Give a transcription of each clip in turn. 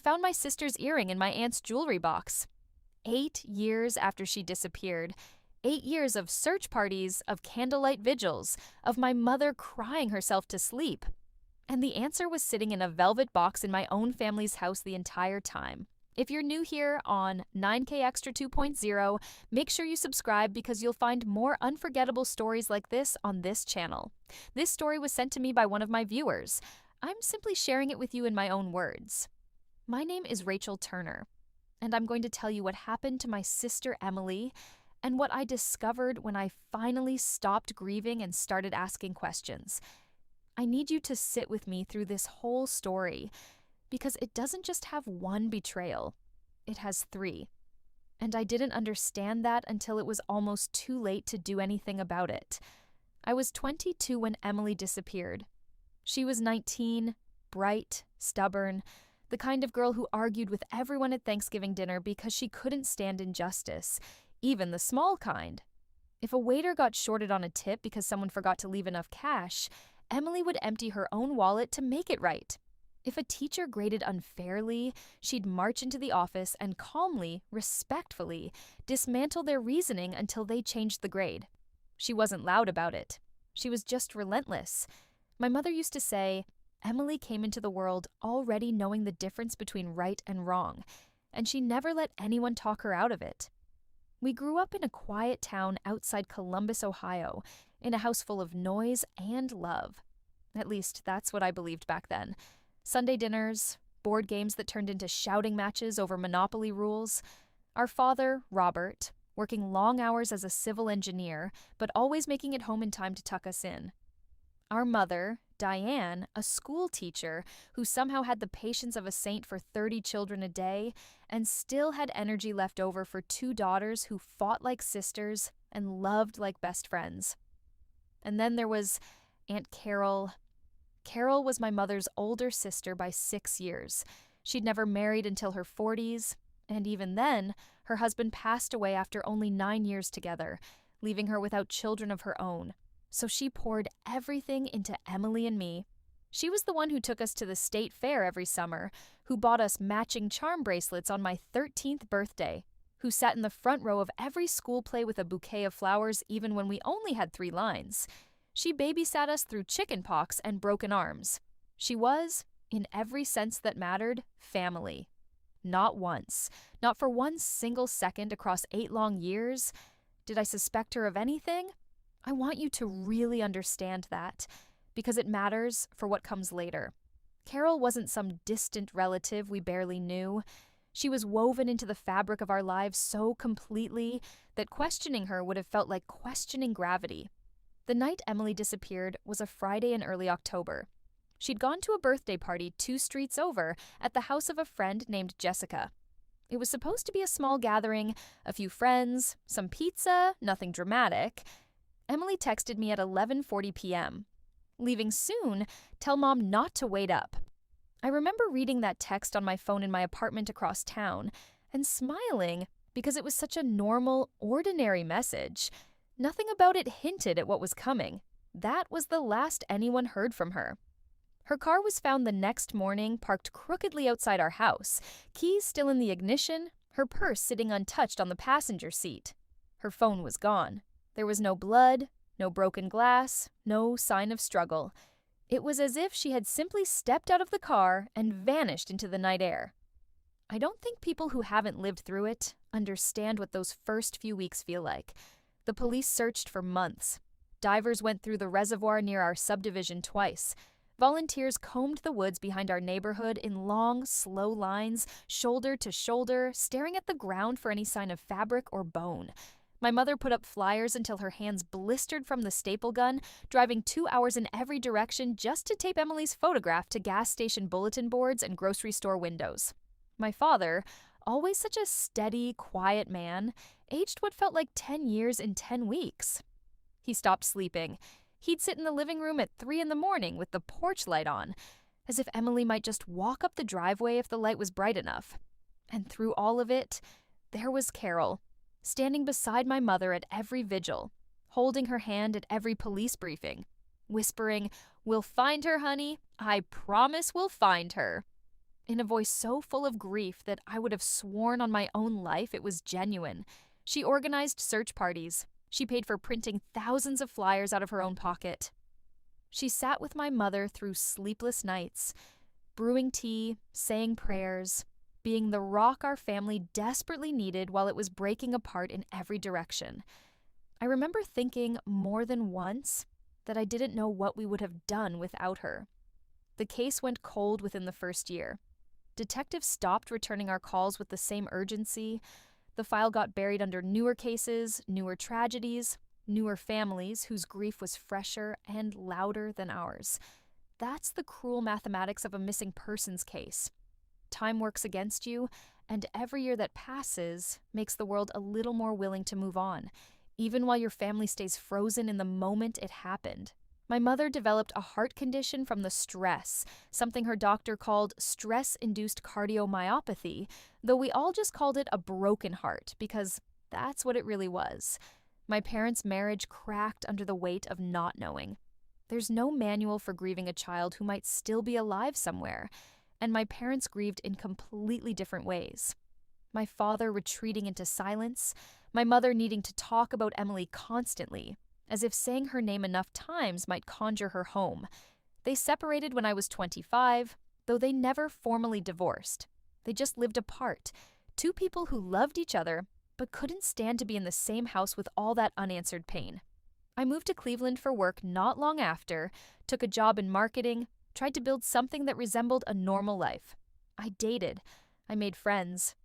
found my sister's earring in my aunt's jewelry box. 8 years after she disappeared. 8 years of search parties, of candlelight vigils, of my mother crying herself to sleep. And the answer was sitting in a velvet box in my own family's house the entire time. If you're new here on 9K Extra 2.0, make sure you subscribe because you'll find more unforgettable stories like this on this channel. This story was sent to me by one of my viewers. I'm simply sharing it with you in my own words. My name is Rachel Turner, and I'm going to tell you what happened to my sister Emily and what I discovered when I finally stopped grieving and started asking questions. I need you to sit with me through this whole story because it doesn't just have one betrayal, it has 3. And I didn't understand that until it was almost too late to do anything about it. I was 22 when Emily disappeared. She was 19, bright, stubborn, the kind of girl who argued with everyone at Thanksgiving dinner because she couldn't stand injustice, even the small kind. If a waiter got shorted on a tip because someone forgot to leave enough cash, Emily would empty her own wallet to make it right. If a teacher graded unfairly, she'd march into the office and calmly, respectfully, dismantle their reasoning until they changed the grade. She wasn't loud about it. She was just relentless. My mother used to say, Emily came into the world already knowing the difference between right and wrong, and she never let anyone talk her out of it. We grew up in a quiet town outside Columbus, Ohio, in a house full of noise and love. At least, that's what I believed back then. Sunday dinners, board games that turned into shouting matches over Monopoly rules. Our father, Robert, working long hours as a civil engineer, but always making it home in time to tuck us in. Our mother, Diane, a school teacher who somehow had the patience of a saint for 30 children a day and still had energy left over for 2 daughters who fought like sisters and loved like best friends. And then there was Aunt Carol. Carol was my mother's older sister by 6 years. She'd never married until her 40s, and even then, her husband passed away after only 9 years together, leaving her without children of her own. So she poured everything into Emily and me. She was the one who took us to the state fair every summer, who bought us matching charm bracelets on my 13th birthday, who sat in the front row of every school play with a bouquet of flowers even when we only had 3 lines. She babysat us through chicken pox and broken arms. She was, in every sense that mattered, family. Not once, not for one single second across 8 long years, did I suspect her of anything. I want you to really understand that, because it matters for what comes later. Carol wasn't some distant relative we barely knew. She was woven into the fabric of our lives so completely that questioning her would have felt like questioning gravity. The night Emily disappeared was a Friday in early October. She'd gone to a birthday party 2 streets over at the house of a friend named Jessica. It was supposed to be a small gathering, a few friends, some pizza, nothing dramatic. Emily texted me at 11:40 p.m. Leaving soon, tell mom not to wait up. I remember reading that text on my phone in my apartment across town and smiling because it was such a normal, ordinary message. Nothing about it hinted at what was coming. That was the last anyone heard from her. Her car was found the next morning, parked crookedly outside our house, keys still in the ignition, her purse sitting untouched on the passenger seat. Her phone was gone. There was no blood, no broken glass, no sign of struggle. It was as if she had simply stepped out of the car and vanished into the night air. I don't think people who haven't lived through it understand what those first few weeks feel like. The police searched for months. Divers went through the reservoir near our subdivision twice. Volunteers combed the woods behind our neighborhood in long, slow lines, shoulder to shoulder, staring at the ground for any sign of fabric or bone. My mother put up flyers until her hands blistered from the staple gun, driving 2 hours in every direction just to tape Emily's photograph to gas station bulletin boards and grocery store windows. My father, always such a steady, quiet man, aged what felt like 10 years in 10 weeks. He stopped sleeping. He'd sit in the living room at 3 a.m. with the porch light on, as if Emily might just walk up the driveway if the light was bright enough. And through all of it, there was Carol, standing beside my mother at every vigil, holding her hand at every police briefing, whispering, "We'll find her, honey. I promise we'll find her." in a voice so full of grief that I would have sworn on my own life it was genuine. She organized search parties. She paid for printing thousands of flyers out of her own pocket. She sat with my mother through sleepless nights, brewing tea, saying prayers, being the rock our family desperately needed while it was breaking apart in every direction. I remember thinking more than once that I didn't know what we would have done without her. The case went cold within the first year. Detectives stopped returning our calls with the same urgency. The file got buried under newer cases, newer tragedies, newer families whose grief was fresher and louder than ours. That's the cruel mathematics of a missing persons case. Time works against you, and every year that passes makes the world a little more willing to move on, even while your family stays frozen in the moment it happened. My mother developed a heart condition from the stress, something her doctor called stress-induced cardiomyopathy, though we all just called it a broken heart because that's what it really was. My parents' marriage cracked under the weight of not knowing. There's no manual for grieving a child who might still be alive somewhere, and my parents grieved in completely different ways. My father retreating into silence, my mother needing to talk about Emily constantly, as if saying her name enough times might conjure her home. They separated when I was 25, though they never formally divorced. They just lived apart, two people who loved each other but couldn't stand to be in the same house with all that unanswered pain. I moved to Cleveland for work not long after, took a job in marketing, tried to build something that resembled a normal life. I dated. I made friends.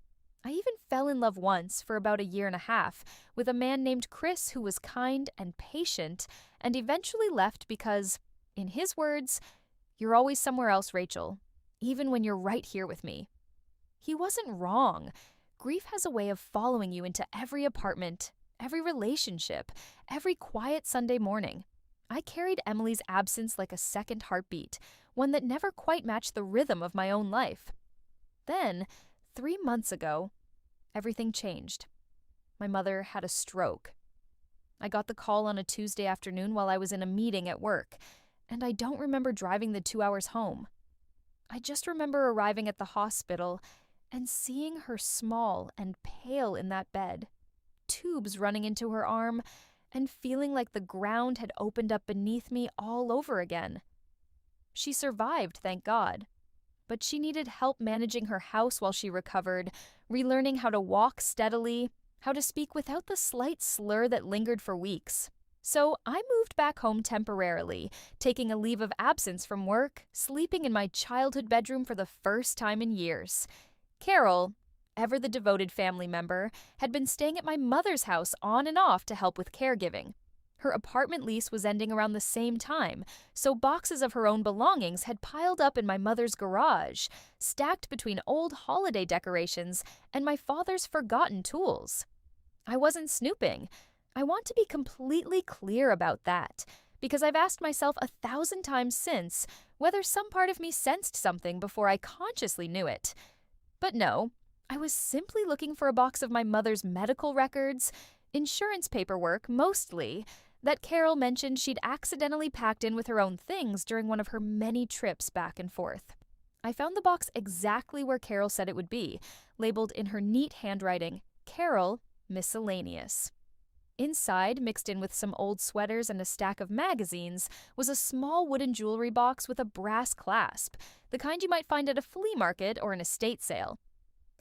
I even fell in love once for about a year and a half with a man named Chris who was kind and patient and eventually left because, in his words, "You're always somewhere else, Rachel, even when you're right here with me." He wasn't wrong. Grief has a way of following you into every apartment, every relationship, every quiet Sunday morning. I carried Emily's absence like a second heartbeat, one that never quite matched the rhythm of my own life. Then, 3 months ago, everything changed. My mother had a stroke. I got the call on a Tuesday afternoon while I was in a meeting at work, and I don't remember driving the 2 hours home. I just remember arriving at the hospital and seeing her small and pale in that bed, tubes running into her arm, and feeling like the ground had opened up beneath me all over again. She survived, thank God, but she needed help managing her house while she recovered, relearning how to walk steadily, how to speak without the slight slur that lingered for weeks. So I moved back home temporarily, taking a leave of absence from work, sleeping in my childhood bedroom for the first time in years. Carol, ever the devoted family member, had been staying at my mother's house on and off to help with caregiving. Her apartment lease was ending around the same time, so boxes of her own belongings had piled up in my mother's garage, stacked between old holiday decorations and my father's forgotten tools. I wasn't snooping. I want to be completely clear about that, because I've asked myself 1,000 times since whether some part of me sensed something before I consciously knew it. But no, I was simply looking for a box of my mother's medical records, insurance paperwork mostly, that Carol mentioned she'd accidentally packed in with her own things during one of her many trips back and forth. I found the box exactly where Carol said it would be, labeled in her neat handwriting, Carol, Miscellaneous. Inside, mixed in with some old sweaters and a stack of magazines, was a small wooden jewelry box with a brass clasp, the kind you might find at a flea market or an estate sale.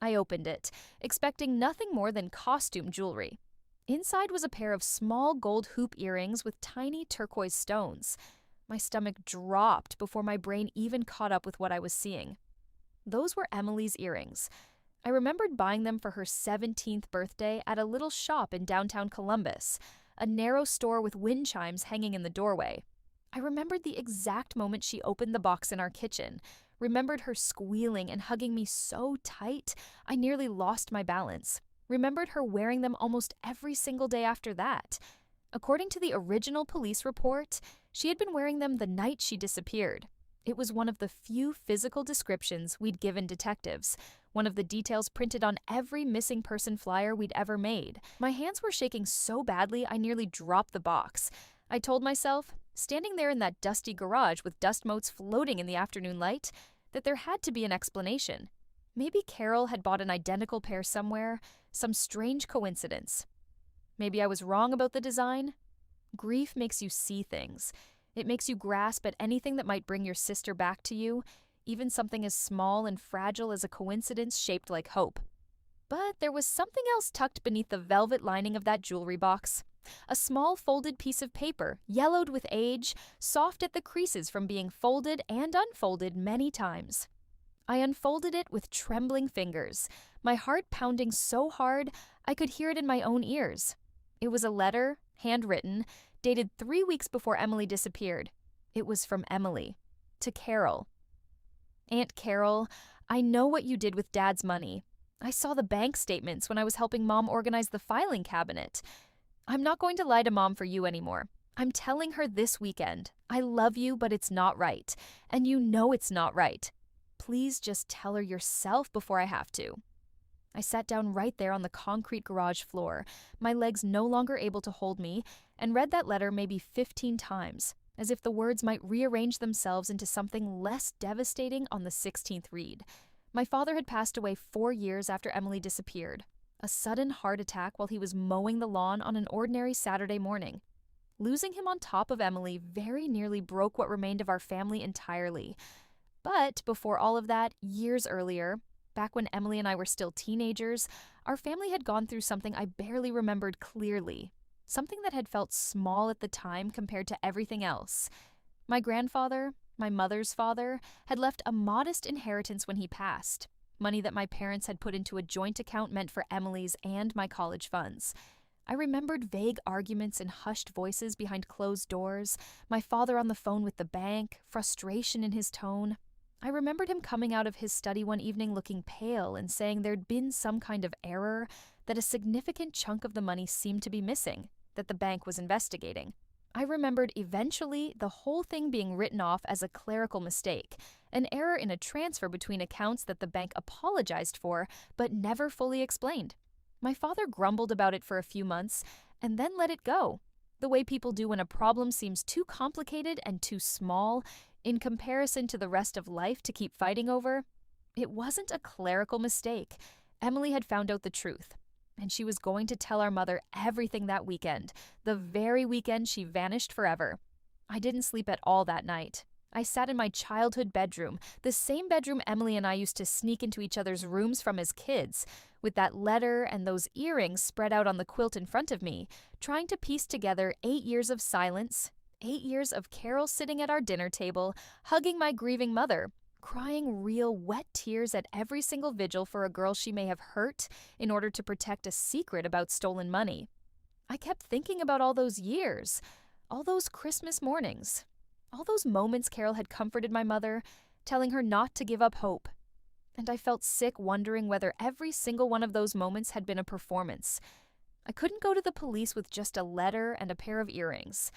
I opened it, expecting nothing more than costume jewelry. Inside was a pair of small gold hoop earrings with tiny turquoise stones. My stomach dropped before my brain even caught up with what I was seeing. Those were Emily's earrings. I remembered buying them for her 17th birthday at a little shop in downtown Columbus, a narrow store with wind chimes hanging in the doorway. I remembered the exact moment she opened the box in our kitchen, remembered her squealing and hugging me so tight I nearly lost my balance, remembered her wearing them almost every single day after that. According to the original police report, she had been wearing them the night she disappeared. It was one of the few physical descriptions we'd given detectives, one of the details printed on every missing person flyer we'd ever made. My hands were shaking so badly I nearly dropped the box. I told myself, standing there in that dusty garage with dust motes floating in the afternoon light, that there had to be an explanation. Maybe Carol had bought an identical pair somewhere, some strange coincidence. Maybe I was wrong about the design. Grief makes you see things. It makes you grasp at anything that might bring your sister back to you, even something as small and fragile as a coincidence shaped like hope. But there was something else tucked beneath the velvet lining of that jewelry box. A small folded piece of paper, yellowed with age, soft at the creases from being folded and unfolded many times. I unfolded it with trembling fingers, my heart pounding so hard I could hear it in my own ears. It was a letter, handwritten, dated 3 weeks before Emily disappeared. It was from Emily, to Carol. Aunt Carol, I know what you did with Dad's money. I saw the bank statements when I was helping Mom organize the filing cabinet. I'm not going to lie to Mom for you anymore. I'm telling her this weekend. I love you, but it's not right. And you know it's not right. Please just tell her yourself before I have to. I sat down right there on the concrete garage floor, my legs no longer able to hold me, and read that letter maybe 15 times, as if the words might rearrange themselves into something less devastating on the 16th read. My father had passed away 4 years after Emily disappeared. A sudden heart attack while he was mowing the lawn on an ordinary Saturday morning. Losing him on top of Emily very nearly broke what remained of our family entirely. But before all of that, years earlier, back when Emily and I were still teenagers, our family had gone through something I barely remembered clearly. Something that had felt small at the time compared to everything else. My grandfather, my mother's father, had left a modest inheritance when he passed. Money that my parents had put into a joint account meant for Emily's and my college funds. I remembered vague arguments and hushed voices behind closed doors, my father on the phone with the bank, frustration in his tone. I remembered him coming out of his study one evening looking pale and saying there'd been some kind of error, that a significant chunk of the money seemed to be missing, that the bank was investigating. I remembered eventually the whole thing being written off as a clerical mistake, an error in a transfer between accounts that the bank apologized for but never fully explained. My father grumbled about it for a few months and then let it go, the way people do when a problem seems too complicated and too small in comparison to the rest of life to keep fighting over. It wasn't a clerical mistake. Emily had found out the truth, and she was going to tell our mother everything that weekend, the very weekend she vanished forever. I didn't sleep at all that night. I sat in my childhood bedroom, the same bedroom Emily and I used to sneak into each other's rooms from as kids, with that letter and those earrings spread out on the quilt in front of me, trying to piece together 8 years of silence, 8 years of Carol sitting at our dinner table, hugging my grieving mother, crying real wet tears at every single vigil for a girl she may have hurt in order to protect a secret about stolen money. I kept thinking about all those years, all those Christmas mornings, all those moments Carol had comforted my mother, telling her not to give up hope. And I felt sick wondering whether every single one of those moments had been a performance. I couldn't go to the police with just a letter and a pair of earrings.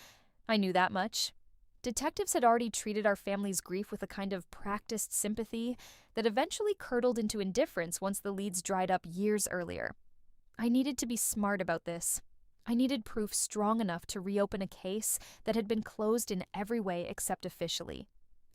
I knew that much. Detectives had already treated our family's grief with a kind of practiced sympathy that eventually curdled into indifference once the leads dried up years earlier. I needed to be smart about this. I needed proof strong enough to reopen a case that had been closed in every way except officially.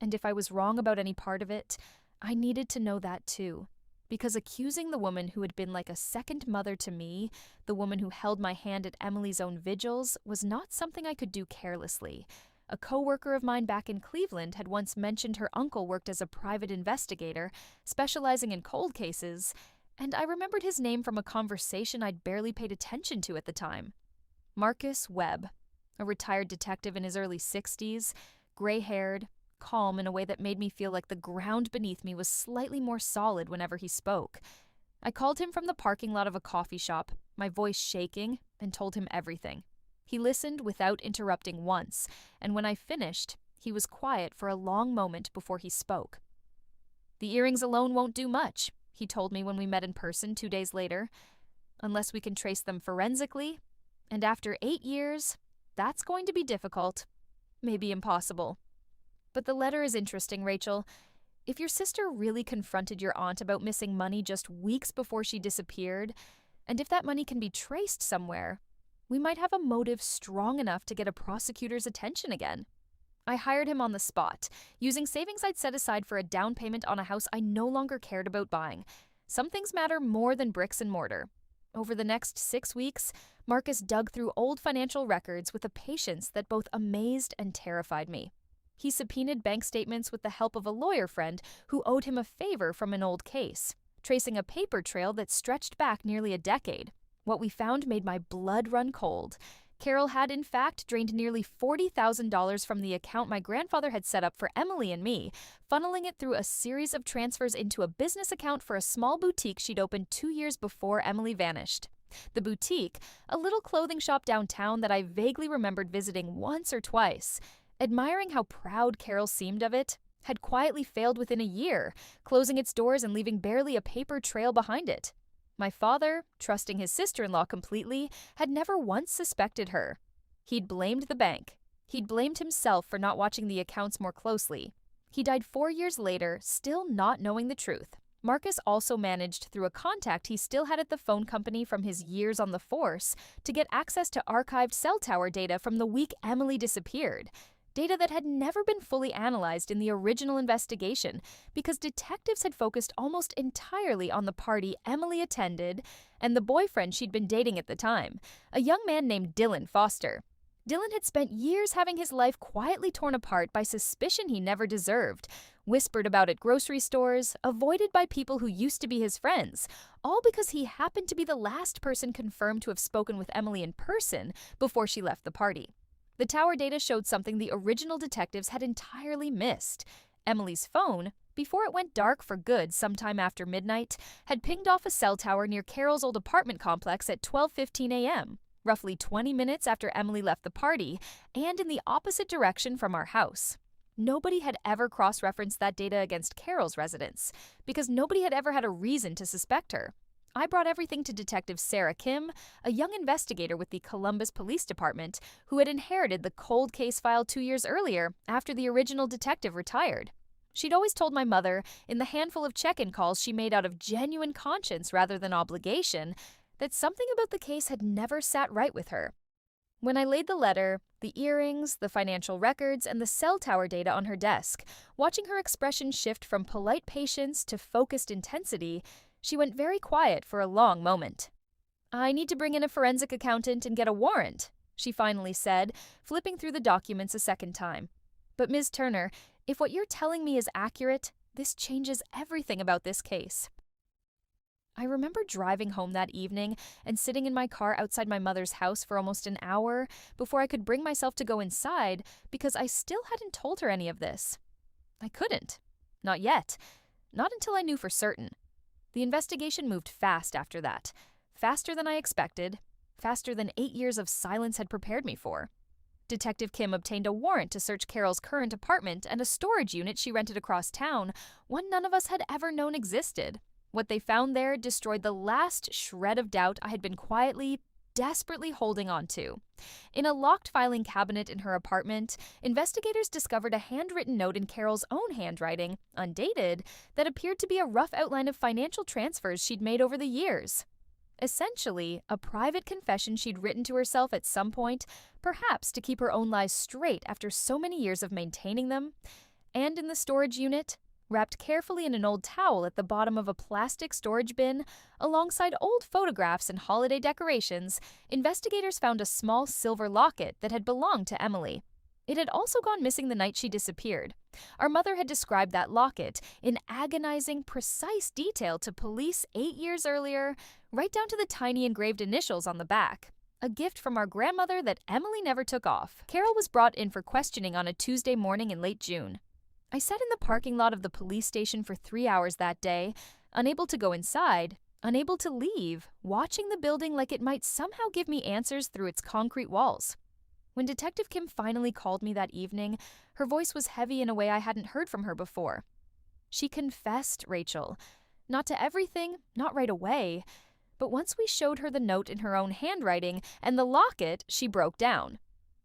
And if I was wrong about any part of it, I needed to know that too. Because accusing the woman who had been like a second mother to me, the woman who held my hand at Emily's own vigils, was not something I could do carelessly. A co-worker of mine back in Cleveland had once mentioned her uncle worked as a private investigator, specializing in cold cases, and I remembered his name from a conversation I'd barely paid attention to at the time. Marcus Webb, a retired detective in his early 60s, gray-haired, calm in a way that made me feel like the ground beneath me was slightly more solid whenever he spoke. I called him from the parking lot of a coffee shop, my voice shaking, and told him everything. He listened without interrupting once, and when I finished, he was quiet for a long moment before he spoke. "The earrings alone won't do much," he told me when we met in person 2 days later. "Unless we can trace them forensically, and after 8 years, that's going to be difficult, maybe impossible." But the letter is interesting, Rachel. If your sister really confronted your aunt about missing money just weeks before she disappeared, and if that money can be traced somewhere, we might have a motive strong enough to get a prosecutor's attention again. I hired him on the spot, using savings I'd set aside for a down payment on a house I no longer cared about buying. Some things matter more than bricks and mortar. Over the next 6 weeks, Marcus dug through old financial records with a patience that both amazed and terrified me. He subpoenaed bank statements with the help of a lawyer friend who owed him a favor from an old case, tracing a paper trail that stretched back nearly a decade. What we found made my blood run cold. Carol had, in fact, drained nearly $40,000 from the account my grandfather had set up for Emily and me, funneling it through a series of transfers into a business account for a small boutique she'd opened 2 years before Emily vanished. The boutique, a little clothing shop downtown that I vaguely remembered visiting once or twice, admiring how proud Carol seemed of it, had quietly failed within a year, closing its doors and leaving barely a paper trail behind it. My father, trusting his sister-in-law completely, had never once suspected her. He'd blamed the bank. He'd blamed himself for not watching the accounts more closely. He died 4 years later, still not knowing the truth. Marcus also managed, through a contact he still had at the phone company from his years on the force, to get access to archived cell tower data from the week Emily disappeared. Data that had never been fully analyzed in the original investigation because detectives had focused almost entirely on the party Emily attended and the boyfriend she'd been dating at the time, a young man named Dylan Foster. Dylan had spent years having his life quietly torn apart by suspicion he never deserved, whispered about at grocery stores, avoided by people who used to be his friends, all because he happened to be the last person confirmed to have spoken with Emily in person before she left the party. The tower data showed something the original detectives had entirely missed. Emily's phone, before it went dark for good sometime after midnight, had pinged off a cell tower near Carol's old apartment complex at 12:15 a.m., roughly 20 minutes after Emily left the party, and in the opposite direction from our house. Nobody had ever cross-referenced that data against Carol's residence, because nobody had ever had a reason to suspect her. I brought everything to Detective Sarah Kim, a young investigator with the Columbus Police Department, who had inherited the cold case file 2 years earlier after the original detective retired. She'd always told my mother, in the handful of check-in calls she made out of genuine conscience rather than obligation, that something about the case had never sat right with her. When I laid the letter, the earrings, the financial records, and the cell tower data on her desk, watching her expression shift from polite patience to focused intensity, she went very quiet for a long moment. "I need to bring in a forensic accountant and get a warrant," she finally said, flipping through the documents a second time. "But Ms. Turner, if what you're telling me is accurate, this changes everything about this case." I remember driving home that evening and sitting in my car outside my mother's house for almost an hour before I could bring myself to go inside because I still hadn't told her any of this. I couldn't. Not yet. Not until I knew for certain. The investigation moved fast after that. Faster than I expected. Faster than 8 years of silence had prepared me for. Detective Kim obtained a warrant to search Carol's current apartment and a storage unit she rented across town, one none of us had ever known existed. What they found there destroyed the last shred of doubt I had been quietly, desperately holding on to. In a locked filing cabinet in her apartment, investigators discovered a handwritten note in Carol's own handwriting, undated, that appeared to be a rough outline of financial transfers she'd made over the years. Essentially, a private confession she'd written to herself at some point, perhaps to keep her own lies straight after so many years of maintaining them. And in the storage unit, wrapped carefully in an old towel at the bottom of a plastic storage bin, alongside old photographs and holiday decorations, investigators found a small silver locket that had belonged to Emily. It had also gone missing the night she disappeared. Our mother had described that locket in agonizing, precise detail to police 8 years earlier, right down to the tiny engraved initials on the back. A gift from our grandmother that Emily never took off. Carol was brought in for questioning on a Tuesday morning in late June. I sat in the parking lot of the police station for 3 hours that day, unable to go inside, unable to leave, watching the building like it might somehow give me answers through its concrete walls. When Detective Kim finally called me that evening, her voice was heavy in a way I hadn't heard from her before. She confessed, Rachel. Not to everything, not right away, but once we showed her the note in her own handwriting and the locket, she broke down.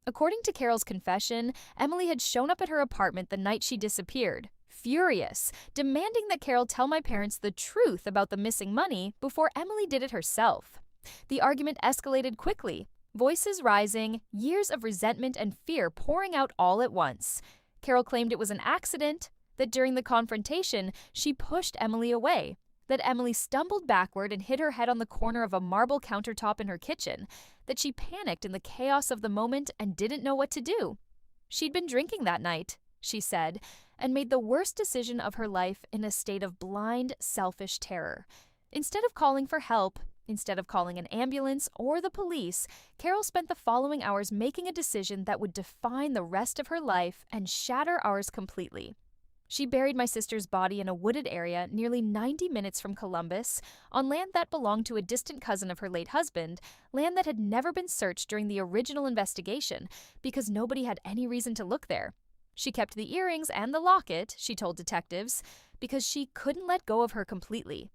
According to Carol's confession, Emily had shown up at her apartment the night she disappeared, furious, demanding that Carol tell my parents the truth about the missing money before Emily did it herself. The argument escalated quickly. Voices rising, years of resentment and fear pouring out all at once. Carol claimed it was an accident, that during the confrontation, she pushed Emily away, that Emily stumbled backward and hit her head on the corner of a marble countertop in her kitchen, that she panicked in the chaos of the moment and didn't know what to do. She'd been drinking that night, she said, and made the worst decision of her life in a state of blind, selfish terror. Instead of calling for help, instead of calling an ambulance or the police, Carol spent the following hours making a decision that would define the rest of her life and shatter ours completely. She buried my sister's body in a wooded area nearly 90 minutes from Columbus, on land that belonged to a distant cousin of her late husband, land that had never been searched during the original investigation because nobody had any reason to look there. She kept the earrings and the locket, she told detectives, because she couldn't let go of her completely.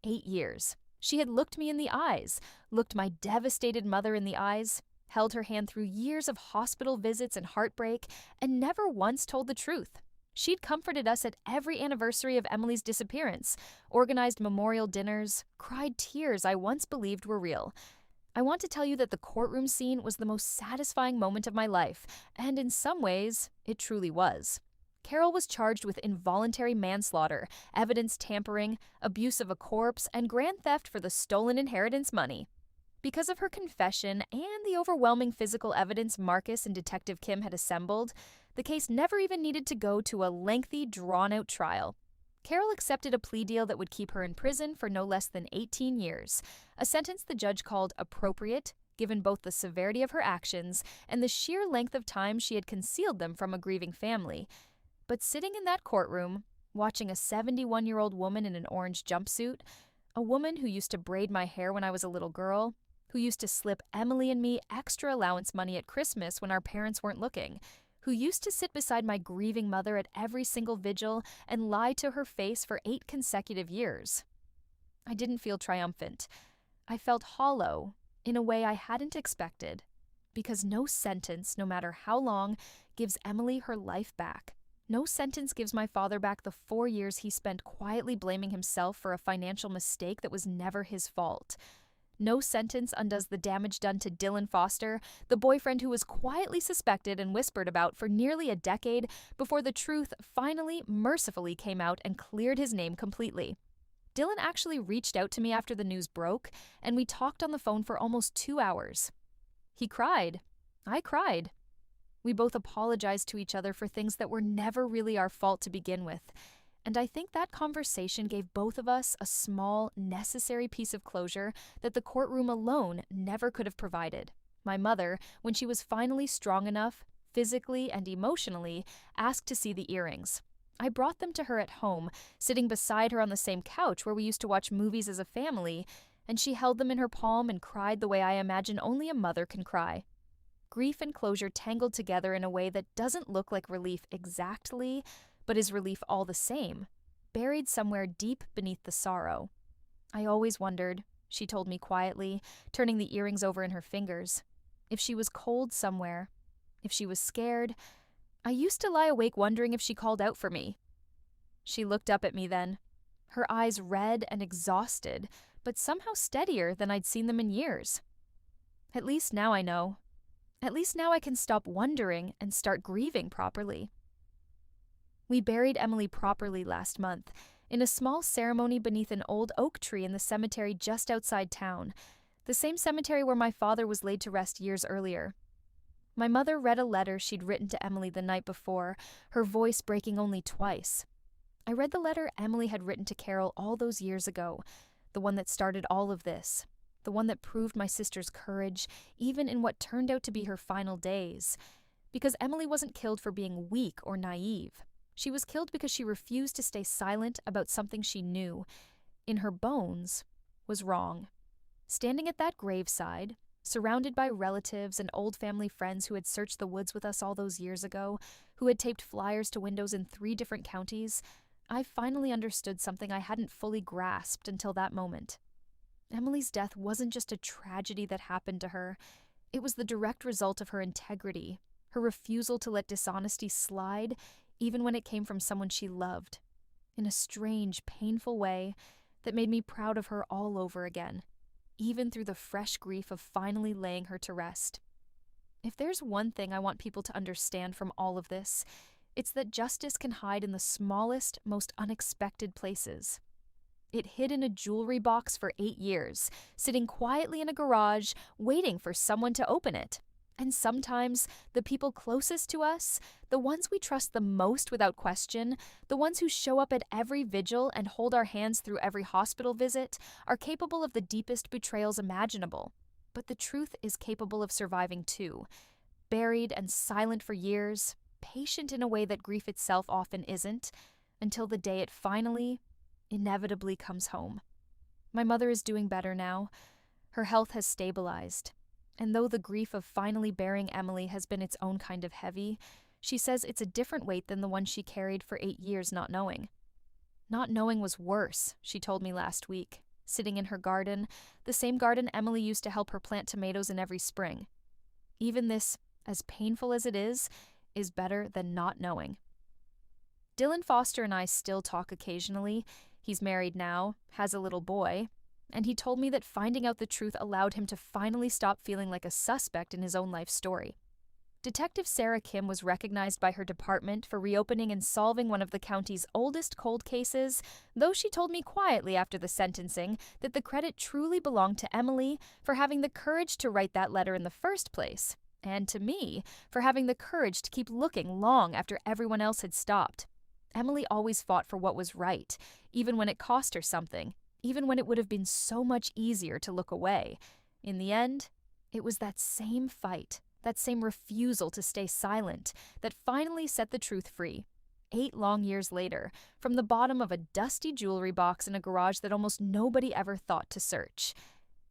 8 years. She had looked me in the eyes, looked my devastated mother in the eyes, held her hand through years of hospital visits and heartbreak, and never once told the truth. She'd comforted us at every anniversary of Emily's disappearance, organized memorial dinners, cried tears I once believed were real. I want to tell you that the courtroom scene was the most satisfying moment of my life, and in some ways, it truly was. Carol was charged with involuntary manslaughter, evidence tampering, abuse of a corpse, and grand theft for the stolen inheritance money. Because of her confession and the overwhelming physical evidence Marcus and Detective Kim had assembled, the case never even needed to go to a lengthy, drawn-out trial. Carol accepted a plea deal that would keep her in prison for no less than 18 years, a sentence the judge called appropriate, given both the severity of her actions and the sheer length of time she had concealed them from a grieving family. But sitting in that courtroom, watching a 71-year-old woman in an orange jumpsuit, a woman who used to braid my hair when I was a little girl, who used to slip Emily and me extra allowance money at Christmas when our parents weren't looking, who used to sit beside my grieving mother at every single vigil and lie to her face for 8 consecutive years. I didn't feel triumphant. I felt hollow in a way I hadn't expected, because no sentence, no matter how long, gives Emily her life back. No sentence gives my father back the 4 years he spent quietly blaming himself for a financial mistake that was never his fault. No sentence undoes the damage done to Dylan Foster, the boyfriend who was quietly suspected and whispered about for nearly a decade before the truth finally, mercifully came out and cleared his name completely. Dylan actually reached out to me after the news broke, and we talked on the phone for almost 2 hours. He cried. I cried. We both apologized to each other for things that were never really our fault to begin with, and I think that conversation gave both of us a small, necessary piece of closure that the courtroom alone never could have provided. My mother, when she was finally strong enough, physically and emotionally, asked to see the earrings. I brought them to her at home, sitting beside her on the same couch where we used to watch movies as a family, and she held them in her palm and cried the way I imagine only a mother can cry. Grief and closure tangled together in a way that doesn't look like relief exactly, but is relief all the same, buried somewhere deep beneath the sorrow. I always wondered, she told me quietly, turning the earrings over in her fingers, if she was cold somewhere, if she was scared. I used to lie awake wondering if she called out for me. She looked up at me then, her eyes red and exhausted, but somehow steadier than I'd seen them in years. At least now I know. At least now I can stop wondering and start grieving properly. We buried Emily properly last month, in a small ceremony beneath an old oak tree in the cemetery just outside town, the same cemetery where my father was laid to rest years earlier. My mother read a letter she'd written to Emily the night before, her voice breaking only twice. I read the letter Emily had written to Carol all those years ago, the one that started all of this. The one that proved my sister's courage, even in what turned out to be her final days. Because Emily wasn't killed for being weak or naive. She was killed because she refused to stay silent about something she knew, in her bones, was wrong. Standing at that graveside, surrounded by relatives and old family friends who had searched the woods with us all those years ago, who had taped flyers to windows in 3 different counties, I finally understood something I hadn't fully grasped until that moment. Emily's death wasn't just a tragedy that happened to her. It was the direct result of her integrity, her refusal to let dishonesty slide, even when it came from someone she loved, in a strange, painful way that made me proud of her all over again. even through the fresh grief of finally laying her to rest. If there's one thing I want people to understand from all of this, it's that justice can hide in the smallest, most unexpected places. It hid in a jewelry box for 8 years, sitting quietly in a garage, waiting for someone to open it. And sometimes, the people closest to us, the ones we trust the most without question, the ones who show up at every vigil and hold our hands through every hospital visit, are capable of the deepest betrayals imaginable. But the truth is capable of surviving too. Buried and silent for years, patient in a way that grief itself often isn't, until the day it finally, inevitably comes home. My mother is doing better now. Her health has stabilized. And though the grief of finally burying Emily has been its own kind of heavy, she says it's a different weight than the one she carried for 8 years not knowing. Not knowing was worse, she told me last week, sitting in her garden, the same garden Emily used to help her plant tomatoes in every spring. Even this, as painful as it is better than not knowing. Dylan Foster and I still talk occasionally. He's married now, has a little boy, and he told me that finding out the truth allowed him to finally stop feeling like a suspect in his own life story. Detective Sarah Kim was recognized by her department for reopening and solving one of the county's oldest cold cases, though she told me quietly after the sentencing that the credit truly belonged to Emily for having the courage to write that letter in the first place, and to me for having the courage to keep looking long after everyone else had stopped. Emily always fought for what was right, even when it cost her something, even when it would have been so much easier to look away. In the end, it was that same fight, that same refusal to stay silent, that finally set the truth free. 8 long years later, from the bottom of a dusty jewelry box in a garage that almost nobody ever thought to search.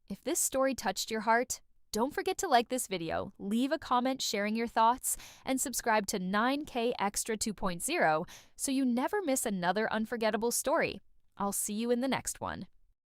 If this story touched your heart, don't forget to like this video, leave a comment sharing your thoughts, and subscribe to 9K Extra 2.0 so you never miss another unforgettable story. I'll see you in the next one.